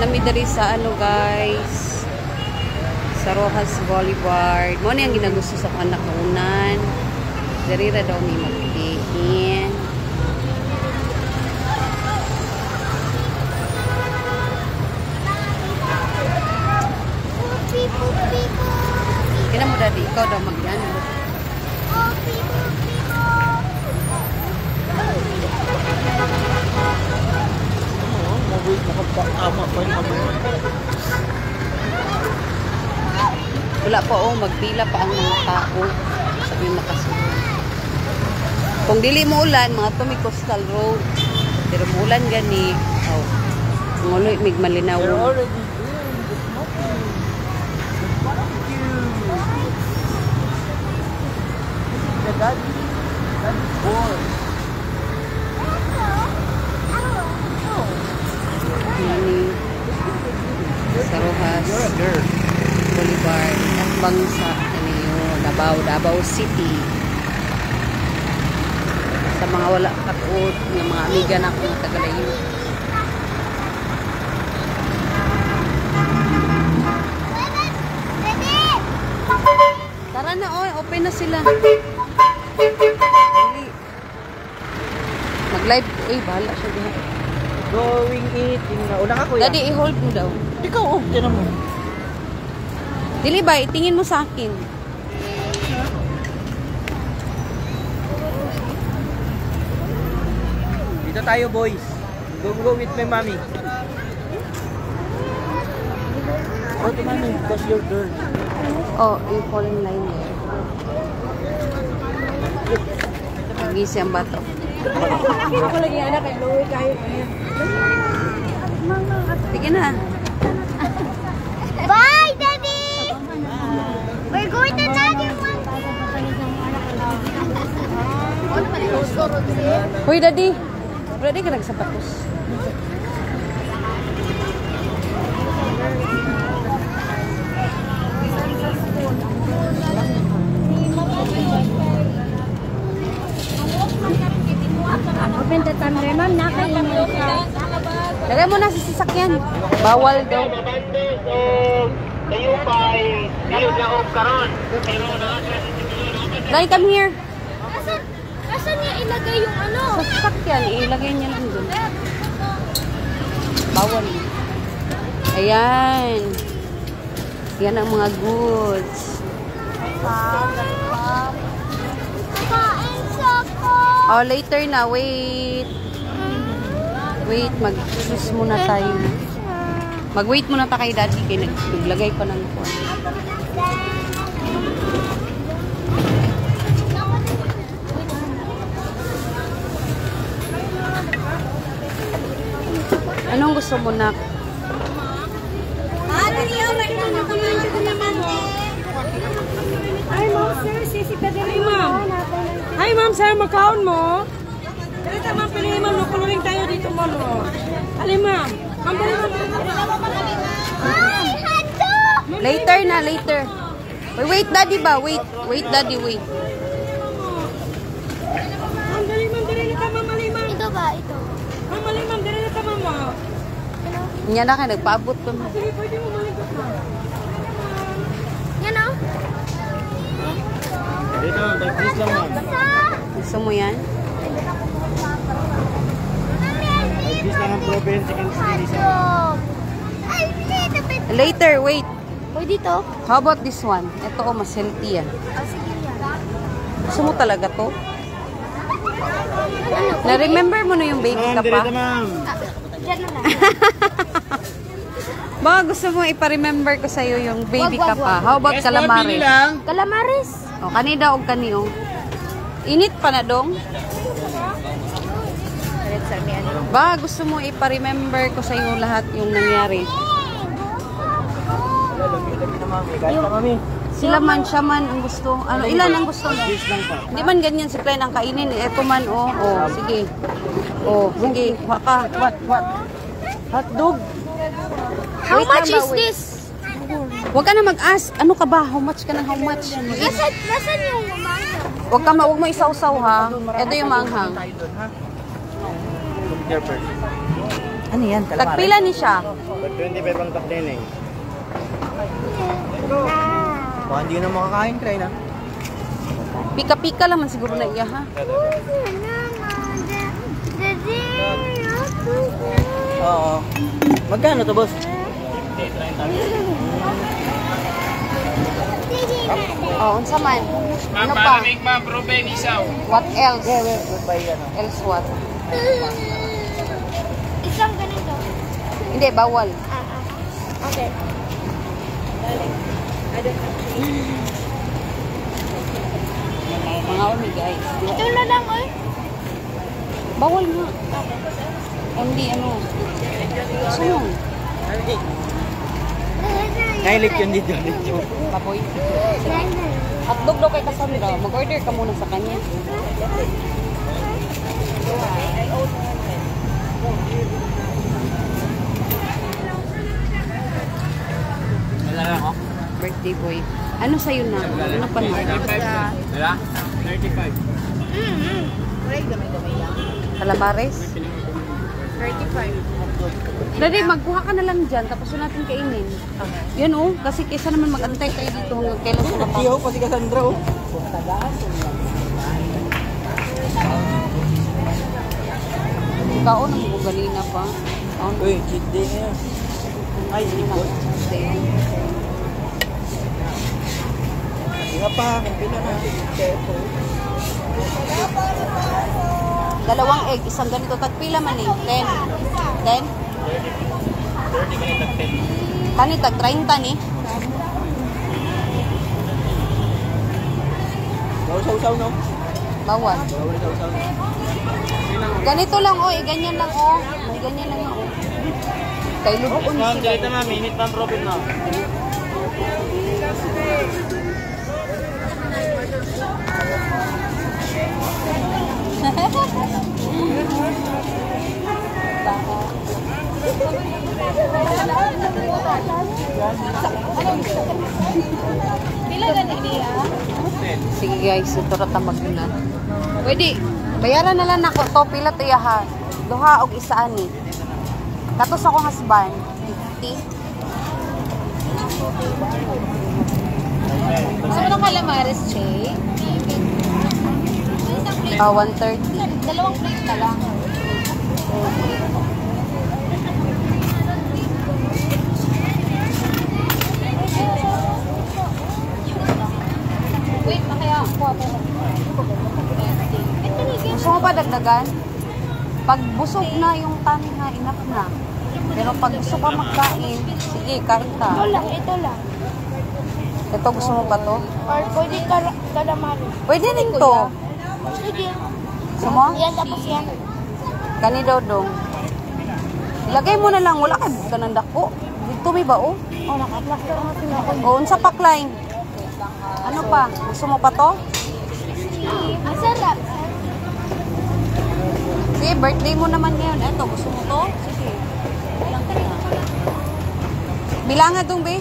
nami diri sa ano guys, sa Rojas Boulevard. Mo ni ang ginagusto sa anak kaunan. Diri ra daw mi magtihin. Kina mo dadi ikaw daw magyan. Wala pa magpila pa ang mga tao sabi makasunod. Kung dili mo ulan, mga tumi coastal road. Pero mo ulan gani, nguloy mig malinaw. Sa Rojas Boulevard at Bangsa Davao City. Sa mga wala katuod ng mga amiga na akong tagalayo. Tara na, open na sila. Mag-live, bahala siya diha. Going eating na. Una ka kuya. Daddy, i-hold mo daw. Ikaw, tinan mo. Dili ba, tingin mo sa akin. Dito tayo boys. Go with my mommy. Go to mommy, because your girl. You fall in line there. Gisi ang bato. Ako lagi anak kay Louie kayo. Sige na. Bye, Daddy! We're going to Daddy one. Hoy, Daddy. Ready ka nagsapatos? Open the camera, ma'am. Nakainin ka. Lagay mo na sa sasakyan. Bawal daw. Dahil come here. Asan niya ilagay yung ano? Sa sasakyan, ilagay niya lang doon. Bawal. Ayan. Yan ang mga goods. Later na. Wait. Wait, mag-choose muna tayo. Mag-wait muna tayo kay Daddy. Kaya naglagay pa ng phone. Anong gusto mo na? Hi, ma'am, sir. Sisi pa din. Hi, ma'am, sir. Makaon mo? Dito, ma'am. Pili, ma'am. Coloring tayo dito, ma'am. Alin, ma'am. Ma'am, pili, ma'am. Later na, later. Wait, Daddy ba? Wait, Daddy, wait. Ma'am, dali, ma'am. Dali na ka, ma'am. Alin, ma'am. Ito ba? Ito. Ma'am, alin, ma'am. Dali na ka, ma'am. Yan na ka, nagpaabot pa mo. Sige, pwede mo malikot, ma'am. Yan o. Dito, mag-please lang ma'am. Gusto mo yan? Mag-please lang ang province. Chicken skin isa. Later, wait. Pwede to? How about this one? Ito mas healthy yan. Gusto mo talaga to? Na-remember mo na yung baby Ma'am, ka pa? dito ma'am. Diyan na lang. Baka gusto mo ipa-remember ko sa'yo yung baby ka pa. How about Yes, ma'am, pili calamari? lang. Calamaris. O, kanida o kaniyo. Init pa na dong. Baka gusto mo ipa-remember ko sa'yo lahat yung nangyari. Kahit na mami. Sila man, siya man ang gusto. Ano, ilan ang gusto mo? Please lang pa. Hindi man ganyan si Klein ang kainin. Ito man, sige. Sige. Waka. What? Hotdog. How Wait much lang ba, is wait. this? Huwag ka na mag-ask. Ano ka ba? How much ka na? How much? Nasaan yung manga? Huwag mo isaw-saw ha. Ito yung manghang. Tayo doon, ha? There first. Ano yan? Tagpila ni siya. 25 ang tak din eh. Baka hindi na makakain, try na. Pika-pika lang man siguro na iya ha. Oo. Magkano to, boss? Oh, unsa man? Ano pa? What else? Else what? Isang ganito. Hindi, bawal. Okay. Mga umi guys. Ito na lang, oy. Bawal nga. Only ano. Sunong. Nailik yun dito. Kapoy. Hotdog daw kay Cassandra. Mag-order ka muna sa kanya. Wala lang ako. Birthday boy. Ano sa'yo na? Ano pa na? Wala? 35. Calamares? 35. Dali, magkuha ka na lang dyan, tapos yun natin kainin. Yan oh, kasi kaysa naman mag-antay tayo dito hanggang kailan sa kapag. Iyaw pa si Cassandra oh. Kaon ang bugalina pa. Kaon. Uy, cheat day na yan. Ay, sipon. Nga pa, kung pila na. Dalawang egg, isang ganito. Tagpila man eh. 10. 10? 30 ganito 10. Kani tag 30 ni. Sausaw-saw no? Bawal. Bawal sausaw. Ganito lang oh, ganyan lang oh. May ganyan lang oh. Kay lubon Ma'am, sila. dito ma'am, minute ma'am profit na. Sige guys, ito rata magulan. Pwede, bayaran na lang ako to, pila to yaha. Duha og isa ani. Katos ako husband, 50. Gusto mo ng calamares, Che? 130. Dalawang plate na lang. Wait, kaya ako. Gusto mo pa dagdagan? Pag busog na yung tummy na, enough na. Pero pag gusto pa magkain, sige, kain ka. Ito lang, ito lang. Ito, gusto mo pa to? Or pwede calamares. Pwede rin to. Sige. Gusto mo? Yan, tapos yan. Kani daw dong. Ilagay mo na lang, wala ka ng dako. Dito may ba oh? Oh, naka-plaster na sila. O, unsa pa line? Ano pa? Gusto mo pa to? Masarap. Sige, birthday mo naman ngayon. Eto, gusto mo to? Sige. Bilangan dong, be.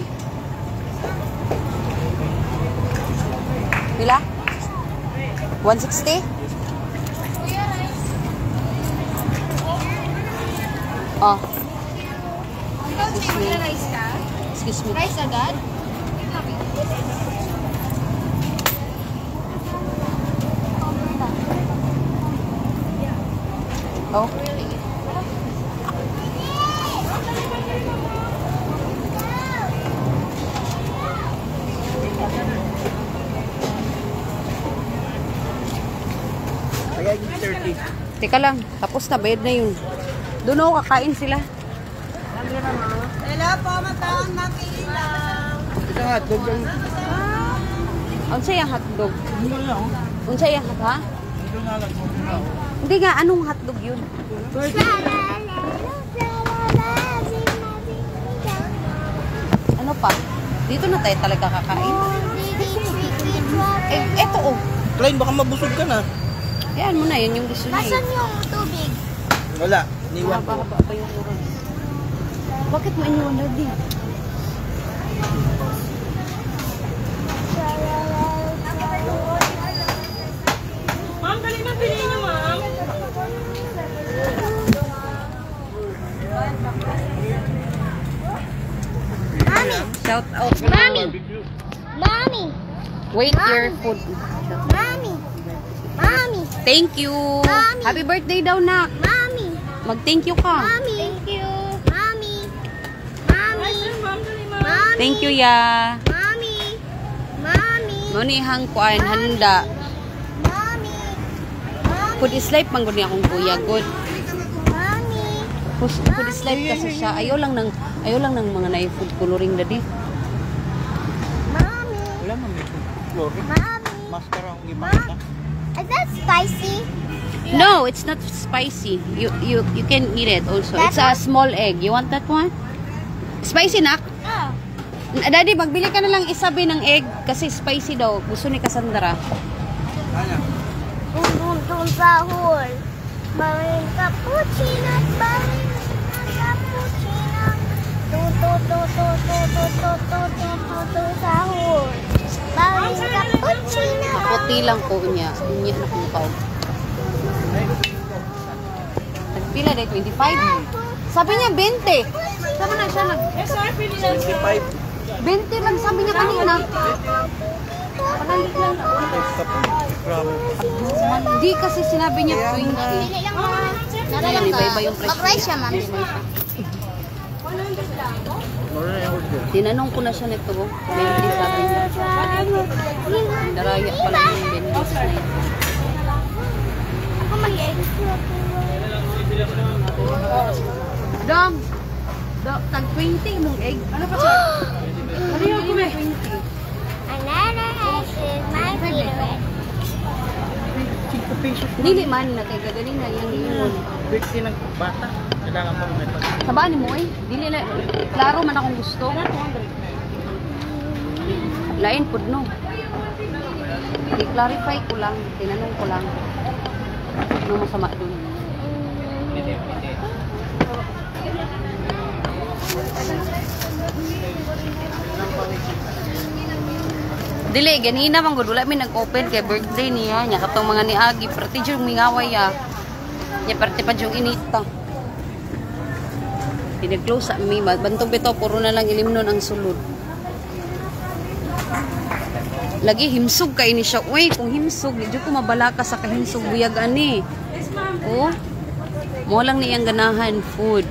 Bila? 160? Oh. Excuse me. Rice ka? Excuse me. Rice agad? Oh. Kaya 30. Teka lang, tapos na, bayad na yun. Doon ako, kakain sila. Hello po, mataon makilang. Isang hotdog yung... Unsa yung hotdog? Hindi na ako. Unsa yung hot, ha? Hindi na lang. Hindi nga, anong hotdog yun? Ano pa? Dito na tayo talaga kakain. Eh, eto oh. Klein, baka mabusog ka na. Yan mo na, yun yung gusto niya. Nasaan yung tubig? Wala, niwan ko. Haba-haba pa yung oras. Bakit mo iniwan na din? Ma'am, dali na piliin niyo, ma'am. Shout out. Mommy. Mommy. Wait your food. Mommy. Mommy. Thank you. Mommy. Happy birthday daw, nak. Mommy. Mag-thank you ka. Mommy. Thank you. Mommy. Mommy. Mommy. Thank you, ya. Mommy. Mommy. Ngunihang kuan handa. Mommy. Food is life man gud ni akong kuya, good. Mommy. Food is life kasi siya. Ayaw lang ng mga na food coloring dadi. Mommy. Wala man may floor. Mommy. Maskara ang gimana. Is that spicy? No, it's not spicy. You can eat it also. It's a small egg. You want that one? Spicy, nak? Oh. Daddy, magbili ka na lang isabi ng egg kasi spicy daw. Gusto ni Cassandra. Ano? Dun sahur. Bawin cappuccino. Bawin cappuccino. Sahur. Bawin cappuccino. Puti lang po niya. Unya na kumukaw. Nagpila dahil 25. Sabi niya 20. Sama na siya nag... 25. 20 lang sabi niya kanina. Panalit lang na. Hindi kasi sinabi niya 20. Ayan, iba-iba yung price. Mag-rice siya, ma'am. Tinanong ko na siya nito. 20 sabi niya. Daraya pala yung 20 na yun. Ako mag-egg. Dom! Tag 20 mong egg. Ano pa siya? Ano yung 20? Another egg is my favorite. Dili man na kay gagaling na yung imon. Bigti ng bata. Kailangan pa may pag... Sabaan ni mo eh. Dili na. Klaro man akong gusto. Lain pud no. I-clarify ko lang. Tinanong ko lang. Ano masama doon? Dili, ganina man gud wala mi nag-open kay birthday niya. Nya katong mga ni Agi, parte jud mingaway ya. Nya parte pa jud inita. Pinag-close sa mi, bantog bitaw puro na lang ilimnon ang sulod. Lagi himsog kay ni siya. Uy, kung himsog, di jud ko mabalaka sa kahimsog buyag ani. Oh. Mo lang niyang ganahan food.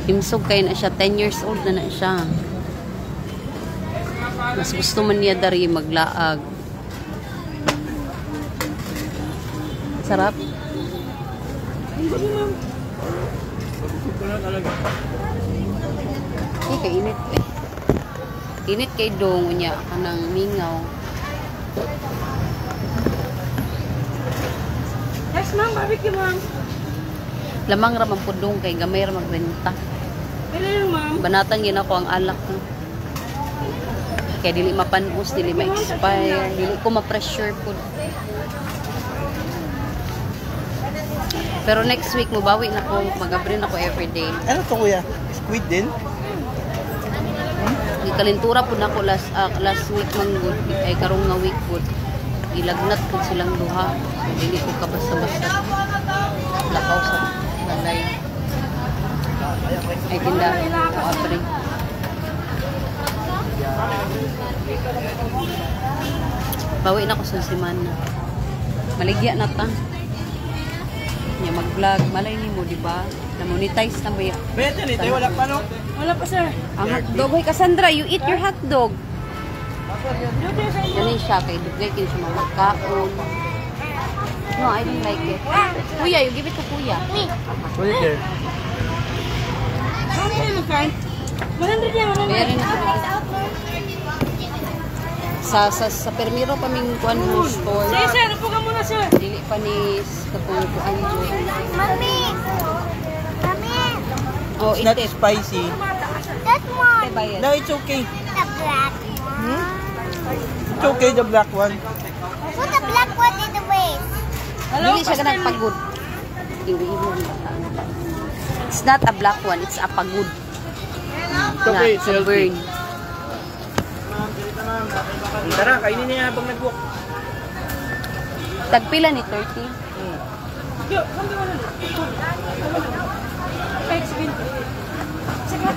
Himsog kay na siya, 10 years old na siya. Mas gusto man niya dari maglaag. Sarap. Hindi kay init eh. Init kay dong niya kanang mingaw. Yes, ma'am. Barbecue, ma'am. Lamang ra man pud dong kay gamay ra magrenta. Pili lang, ma'am. Banatan gina ko ang alak no. Kaya dili mapanus, dili ma-expire, dili ko ma-pressure food. Pero next week mabawi na ko, mag-abrin ako everyday. Ano to kuya? Squid din? Kalintura po na ko last week man good, ay karong nga week good. Ilagnat ko silang duha. Dili ko ka basta-basta. Lakaw sa nalay. Ay tinda ko abring. Bawi na ko sa semana. Maligya na ta. Nya mag-vlog, malay nimo di ba? Na-monetize na ba ya? Beto nito, wala pa no? Wala pa, sir. Ang hotdog, hoy Cassandra, you eat your hotdog. Ganun siya, kay dugay kin siya mga kaon. No, I don't like it. Kuya, you give it to Kuya. Put it there. How many mo, Kyle? 100 yan, 100. Meron na sa Permiro pa ming kuan mo store. Sige, sir. Upo ka muna, sir. Dili pa ni katong kuan jo. Mommy. Mommy. Oh, It's not eat it. spicy. That one. Bayad. No, it's okay. The black one. It's okay, the black one. Put the black one in the waist. Hello, Dili siya pastel. ganang pagod. It's not a black one, it's a pagod. It's okay, it's Not a healthy. burn. Tara, kainin niya habang nag-walk. Tagpila ni 30. Yo, come to 100. Okay, sige. Sige.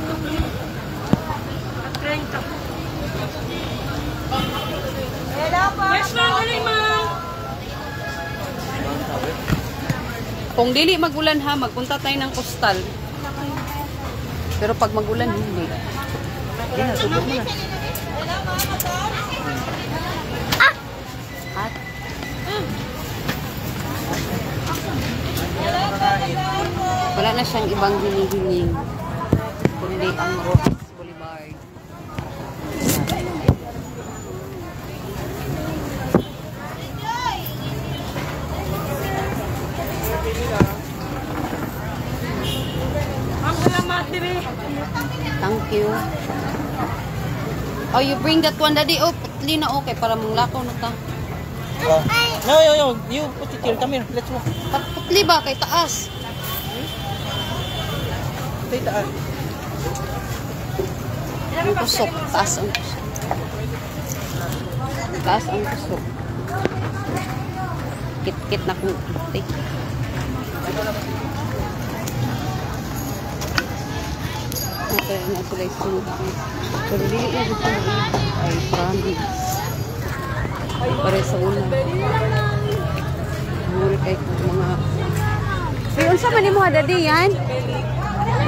Kung dili magulan ha, magpunta tayo ng coastal. Pero pag magulan, hindi. Yan, subok mo na. At, wala na siyang ibang hinihiling. Kundi ang Rojas Boulevard. Ma'am, salamat, Diri. Thank you. Oh, you bring that one, Daddy. Oh, patli na okay para mong lakaw na ta. No. You put it here. Come here. Let's walk. Patli ba? Kay taas. Stay taas. Ang kusok. Taas ang kusok. Taas ang kusok. Kit-kit na kung kit. Okay, na sila isunog. Pero di na dito ay promise. Pare sa una. Murid ay mga... Ay, unsa man ni mo, Daddy, yan?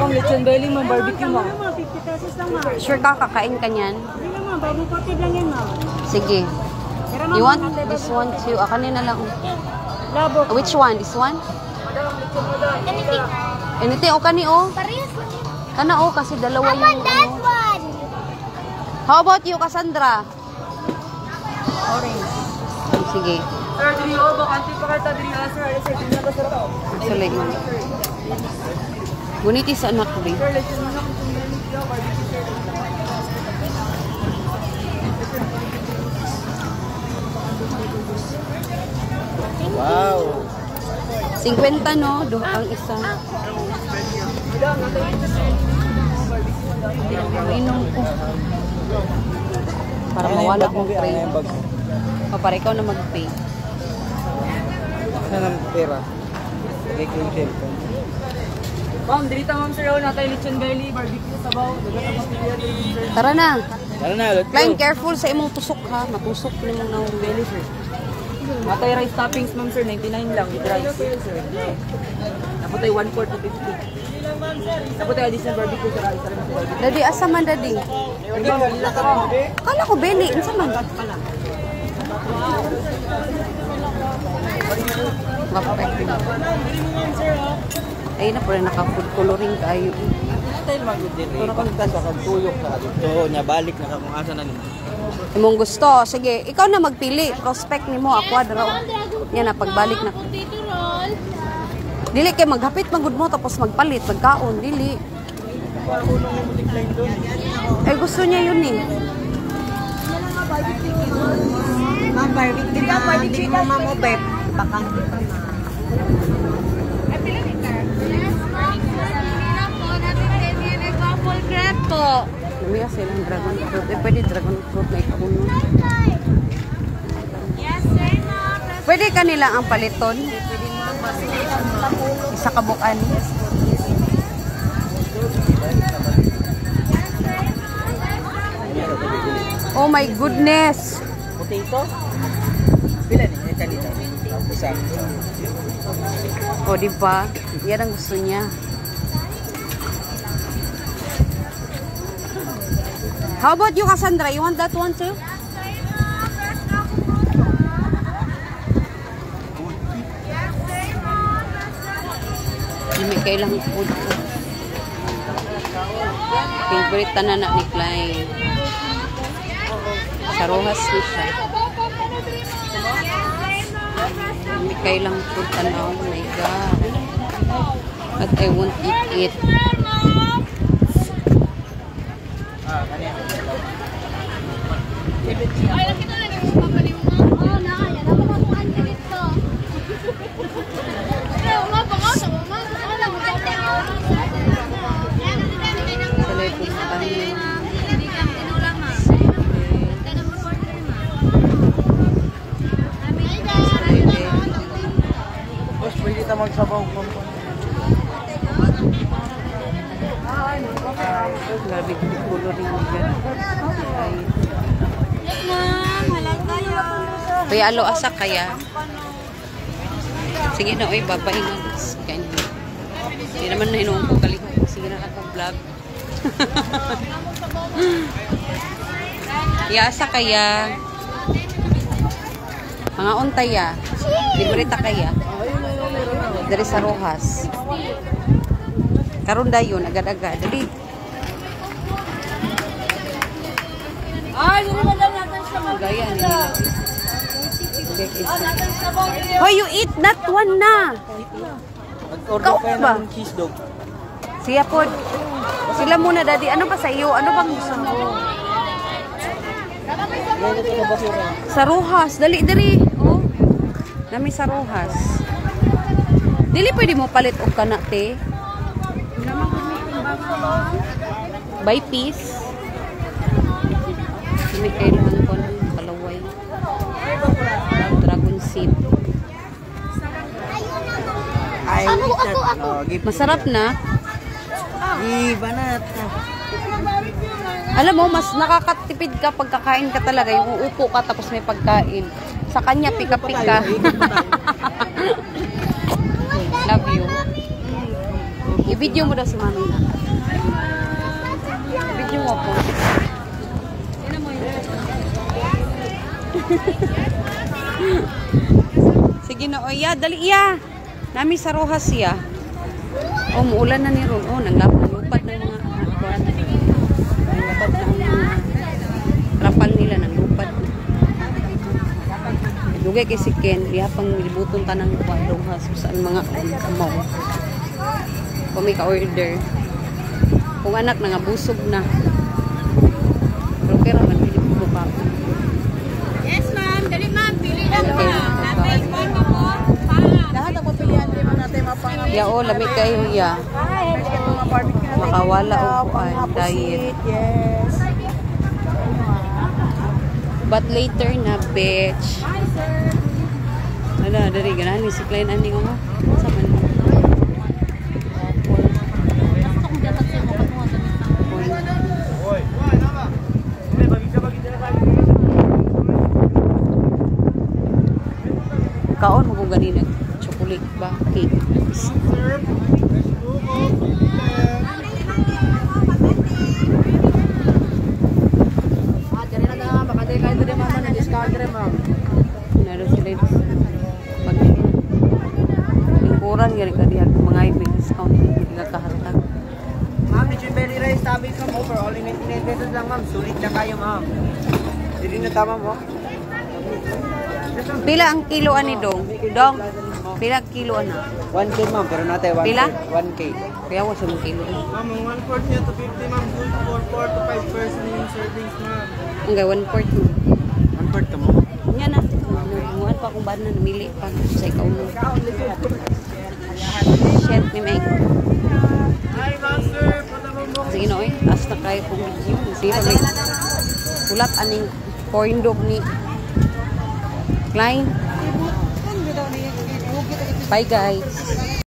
Ma'am, lechon belly, ma'am, barbecue, ma'am. 50 pesos lang, ma'am. Sure ka, kakain ka niyan? Hindi lang, ma'am. Bagong coated lang yan, ma'am. Sige. Pero, ma'am, You want makatay this ba- one too? Kanina lang. Labo. Which one? This one? Madam, lechon mo daw. Anything. Anything o kani o? Parehas lang yun. Kana o kasi dalawa I yung want that ano. one. How about you, Cassandra? Orange. Sige. Sir, Diri, oh, bakanti pa kita, Diri, sir. Sir, Diri, na ba, sir? Sulay mo. Guniti sa anak ko rin. Sir, lechon mo na kung belly, barbecue, sir. Wow. 50 no? Doon ang isa. Inom ko. Para mawala akong tray. O, para ikaw na mag-pay. Saan ang pera? Lagay ko yung cellphone. Ma'am, dirita, ma'am, sir. Natay lechon belly, barbecue, sabaw. Dagat ang mapilihan, sir. Tara na. Tara na, let's Klein, go. careful sa imong tusok ha. Matusok na mo na Belly, sir. Natay rice toppings, ma'am, sir. 99 lang with rice. Sir. Naputay 1/4 to 50. Naputay additional barbecue, sir. Daddy, asa man, Daddy? Kala ko, belly. Asa man? Mapapay. Ay na, pala naka-food coloring kayo. Style magod din. Pero kung sa kagtuyok sa dito, nya balik na kung asa na nimo. Imong gusto. Sige, ikaw na magpili. Prospect ni mo, aquadra. Yan na, pagbalik na. Potato roll. Dili kay maghapit magud mo tapos magpalit, magkaon. Dili. Ay, gusto niya yun eh. Ma'am, barbecue na. Hindi mo mamobet. Bakang kita na. Apple crepe po. Lumiya silang dragon fruit. Eh, pwede dragon fruit na ikuno. Yes, sir, ma'am. Pwede kanila ang paliton. Isa kabukan. Oh my goodness. Potato? Pila ni ita dito. Isa. O, di ba? Yan ang gusto niya. How about you, Cassandra? You want that one too? Hindi kailang food ko. Favorite na ni Klein. Sa Rojas ni siya. Hindi kailang food tanaw. Oh my God. But I won't eat it. Ay, nakita na yung papaliw mo. Oo, nakaya. Dapat makuhaan ka dito. Pero, mabangaw sa mama. Oo, nakuhaan ka dito. Salay po sa kanya. Hindi ka tinulang, ma. Tayo mo for three, ma. Ay, guys. Boss, pwede ta magsabaw. Grabe ko coloring ni God. Ay. Ma'am, halang tayo. Kuya, alo asa kaya? Sige na, oy, babae na. Hindi naman na hinuong ko kalit. Sige na ako vlog. Yasa kaya. Mga untaya. Libreta kaya. Dari sa Rojas. Karon dayon agad-agad. Dali. Ay, hindi naman lang natin siya Gaya ni. Hoy, you eat that one na. Mag-order kayo ba? ng cheese dog. Siya po. Sila muna, daddy. Ano ba sa iyo? Ano bang gusto mo? Sa Rojas. Dali, dali. Oh. Nami sa Rojas. Dili pwede mo palit og kana te. By piece. May kailangan ko ng palaway. Dragon seed. I eat that. Oh, give me Masarap na. Ibanat. Alam mo, mas nakakatipid ka pagkakain ka talaga. Yung uupo ka tapos may pagkain. Sa kanya, pika-pika. Love you. I-video mo daw si mami na. I-video mo po. Sige na, o iya, dali iya. Nami sa Rojas siya. O, muulan na ni Ron. O, nanglupad ng mga nanglupad ng mga rapal nila, nanglupad. Dugay kay si Ken, liha pang libuton ta ng Rojas saan mga amaw. Kung may ka-order. Kung anak na nga, busog na. Pero man, pili po pa. Yes, ma'am. Dali, ma'am. Pili lang Okay. Natin, ma'am, ako. Lahat ang pagpilian din mo natin mapang. Ya, o, lamig kayo, ya. Mga barbecue natin. Makawala o Pang kuan, mga diet. pusit, yes. But later na, bitch. Ala, dari ganahan ni si Klein ani mo. Sa man. Kaon mo kung ganina chocolate ba cake. Dali na nga, baka di kayo din mama na discount rin ma'am. Naro sila pag lingkuran gani ka diha mga may discount hindi ka kahatag. Ma'am, the berry rice tabi from over. Only 99 pesos lang, ma'am. Sulit na kayo, ma'am. Hindi na tama mo. Pila ang kilo ani dong? Dong. Pila ang kilo ana? 1K, ma'am. Pero natin 1K. Pila? 1K. Kaya wa sa mong kilo. Ma'am, 1/4 niya to 50, ma'am. Good for 4 to 5 person yung servings, ma'am. Ang gay 1/4 mo. 1/4 ka mo? Nya na. Muan pa kung ba na namili pa sa ikaw mo. Shit, may may. Hi, master. Pataman mo. Sige na oy, taas na kayo kung video. Sige pa may ulat aning corn dog ni Klein. Bye guys.